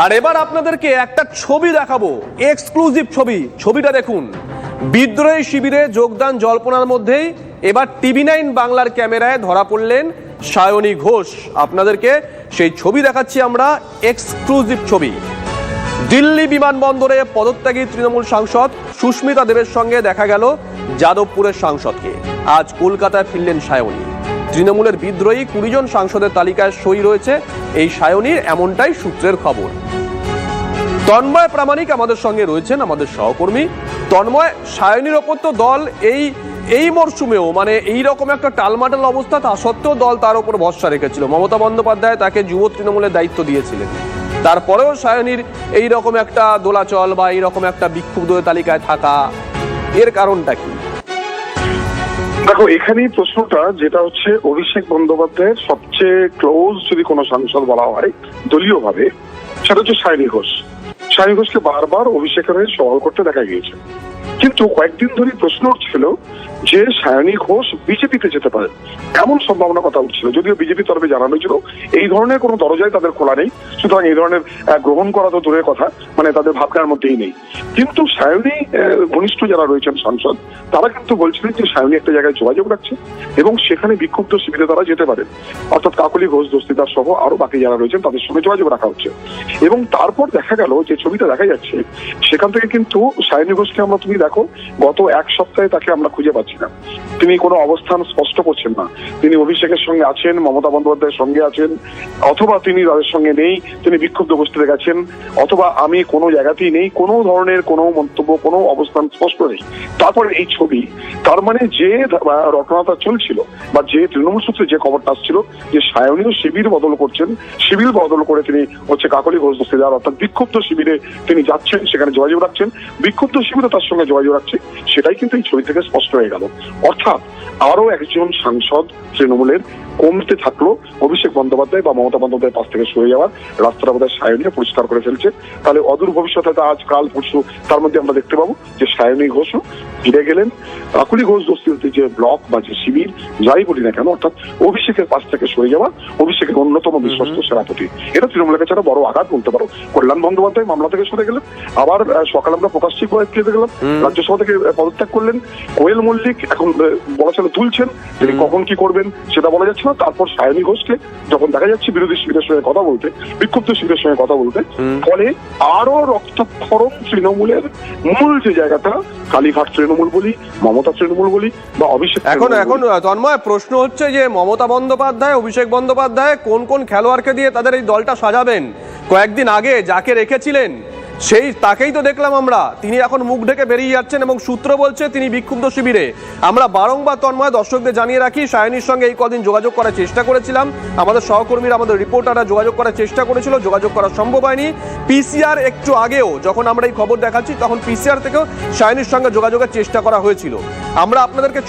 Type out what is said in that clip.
আর এবার আপনাদেরকে একটা ছবি দেখাবো, এক্সক্লুসিভ ছবি। ছবিটা দেখুন। বিদ্রোহী শিবিরে যোগদান জল্পনার মধ্যেই এবার টিভি9 বাংলার ক্যামেরায় ধরা পড়লেন সায়নী ঘোষ। আপনাদেরকে সেই ছবি দেখাচ্ছি আমরা, এক্সক্লুসিভ ছবি। দিল্লি বিমানবন্দরে পদত্যাগী তৃণমূল সাংসদ সুস্মিতা দেবের সঙ্গে দেখা গেল যাদবপুরের সাংসদকে। আজ কলকাতায় ফিরলেন সায়নী। তৃণমূলের বিদ্রোহী 20 জন সাংসদের তালিকায় সই রয়েছে এই সায়নীর, এমনটাই সূত্রের খবর। তন্ময় প্রামাণিক আমাদের সঙ্গে রয়েছেন, আমাদের সহকর্মী। তন্ময়, সায়নীর ওপর তো দল এই মরশুমেও মানে এইরকম একটা টালমাটাল অবস্থা, তা সত্ত্বেও দল তার উপর ভরসা রেখেছিল। মমতা বন্দ্যোপাধ্যায় তাকে যুব তৃণমূলের দায়িত্ব দিয়েছিলেন, তারপরেও সায়নীর এইরকম একটা দোলাচল বা এইরকম একটা বিক্ষুব্ধ তালিকায় থাকা, এর কারণটা কি? দেখো, এখানেই প্রশ্নটা যেটা হচ্ছে, অভিষেক বন্দ্যোপাধ্যায়ের সবচেয়ে ক্লোজ যদি কোনো সাংসদ বলা হয় দলীয় ভাবে, সেটা হচ্ছে সায়নী ঘোষ। সায়নী ঘোষকে বারবার অভিষেকের হয়ে সওয়াল করতে দেখা গিয়েছে, কিন্তু কয়েকদিন ধরে প্রশ্ন উঠছিল যে সায়নী ঘোষ বিজেপিতে যেতে পারে, এমন সম্ভাবনা কথা উঠছিল। যদিও বিজেপি তরফে জানানো হয়েছিল এই ধরনের কোনো দরজাই তাদের খোলা নেই, সুতরাং এই ধরনের গ্রহণ করা তো দূরের কথা, মানে তাদের ভাবনার মধ্যেই নেই। কিন্তু সায়নী ঘনিষ্ঠ যারা রয়েছেন সাংসদ, তারা কিন্তু বলছিলেন যে সায়নী একটা জায়গায় যোগাযোগ রাখছে এবং সেখানে বিক্ষুব্ধ শিবিরে তারা যেতে পারেন, অর্থাৎ কাকলি ঘোষ, দস্তিদার সহ আরো বাকি যারা রয়েছেন তাদের সঙ্গে যোগাযোগ রাখা হচ্ছে। এবং তারপর দেখা গেল যে ছবিটা দেখা যাচ্ছে, সেখান থেকে কিন্তু সায়নী ঘোষকে আমরা, তুমি দেখো, গত এক সপ্তাহে তাকে আমরা খুঁজে পাচ্ছি না। তিনি কোনো অবস্থান স্পষ্ট করছেন না। তিনি অভিষেকের সঙ্গে আছেন, মমতা বন্দ্যোপাধ্যায়ের সঙ্গে আছেন, অথবা তিনি তাদের সঙ্গে নেই, তিনি বিক্ষুব্ধ গোষ্ঠীতে গেছেন, অথবা আমি কোনো জায়গাতেই নেই, কোনো ধরনের কোনো মন্তব্য, কোনো অবস্থান স্পষ্ট নেই। তারপরে এই ছবি, তার মানে যে রটনাটা চলছিল বা যে তৃণমূল সূত্রে যে খবরটা আসছিল যে সায়নীও শিবির বদল করছেন, শিবির বদল করে তিনি হচ্ছে কাকলি ঘোষ দস্তিদার, অর্থাৎ বিক্ষুব্ধ শিবিরে তিনি যাচ্ছেন, সেখানে যোগাযোগ রাখছেন, বিক্ষুব্ধ শিবিরে তার সঙ্গে যোগাযোগ রাখছে, সেটাই কিন্তু এই ছবি থেকে স্পষ্ট হয়ে গেল। অর্থাৎ আরো একজন সাংসদ তৃণমূলের কমতে থাকলো, অভিষেক বন্দ্যোপাধ্যায় বা মমতা বন্দ্যোপাধ্যায়ের পাশ থেকে সরে যাওয়ার রাস্তাটা বোধহয় সায়নী পরিষ্কার করে ফেলছে। তাহলে অদূর ভবিষ্যতে, আজ কাল পরশু, তার মধ্যে আমরা দেখতে পাবো যে সায়নী ঘোষও ফিরে গেলেন কাকলি ঘোষ দস্তিদার যে ব্লক বা যে শিবির যাই বলি না কেন, অর্থাৎ অভিষেকের পাশ থেকে সরে যাওয়া, অভিষেকের অন্যতম বিশ্বস্ত সেনাপতি। এটা তৃণমূলের কাছে একটা বড় আঘাত বলতে পারো। কল্যাণ বন্দ্যোপাধ্যায় মামলা থেকে সরে গেলেন, আবার সকালে আমরা প্রকাশ্যে দেখলাম রাজ্যসভা থেকে পদত্যাগ করলেন। কোয়েল মল্লিক এখন বলা চলে তুলছেন, তিনি কখন কি করবেন সেটা বলা যাচ্ছে না। তারপর সায়নী ঘোষকে যখন দেখা যাচ্ছে বিরোধী শিবিরের সঙ্গে কথা বলতে, বিক্ষুব্ধ শিবিরের সঙ্গে কথা বলতে, ফলে আরো রক্তক্ষরণ তৃণমূলের মূল যে জায়গাটা, কালীঘাট তৃণমূল বলি, মমতা তৃণমূল বলি বা অভিষেক। এখন তন্ময়, প্রশ্ন হচ্ছে যে মমতা বন্দ্যোপাধ্যায়, অভিষেক বন্দ্যোপাধ্যায় কোন কোন খেলোয়াড়কে দিয়ে তাদের এই দলটা সাজাবেন? কয়েকদিন আগে যাকে রেখেছিলেন সেই তাকেই তো দেখলাম আমরা, তিনি এখন মুখ ঢেকে বেরিয়ে যাচ্ছেন এবং সূত্র বলছে তিনি বিক্ষুব্ধ শিবিরে। আমরা বারংবার তন্ময় দর্শকদের জানিয়ে রাখি, সায়নীর সঙ্গে এই কদিন যোগাযোগ করার চেষ্টা করেছিলাম, আমাদের সহকর্মীরা, আমাদের রিপোর্টাররা যোগাযোগ করার চেষ্টা করেছিল, যোগাযোগ করা সম্ভব হয়নি। পিসিআর একটু আগেও যখন আমরা এই খবর দেখাচ্ছি, তখন পিসিআর থেকেও সায়নীর সঙ্গে যোগাযোগের চেষ্টা করা হয়েছিল। আমরা আপনাদেরকে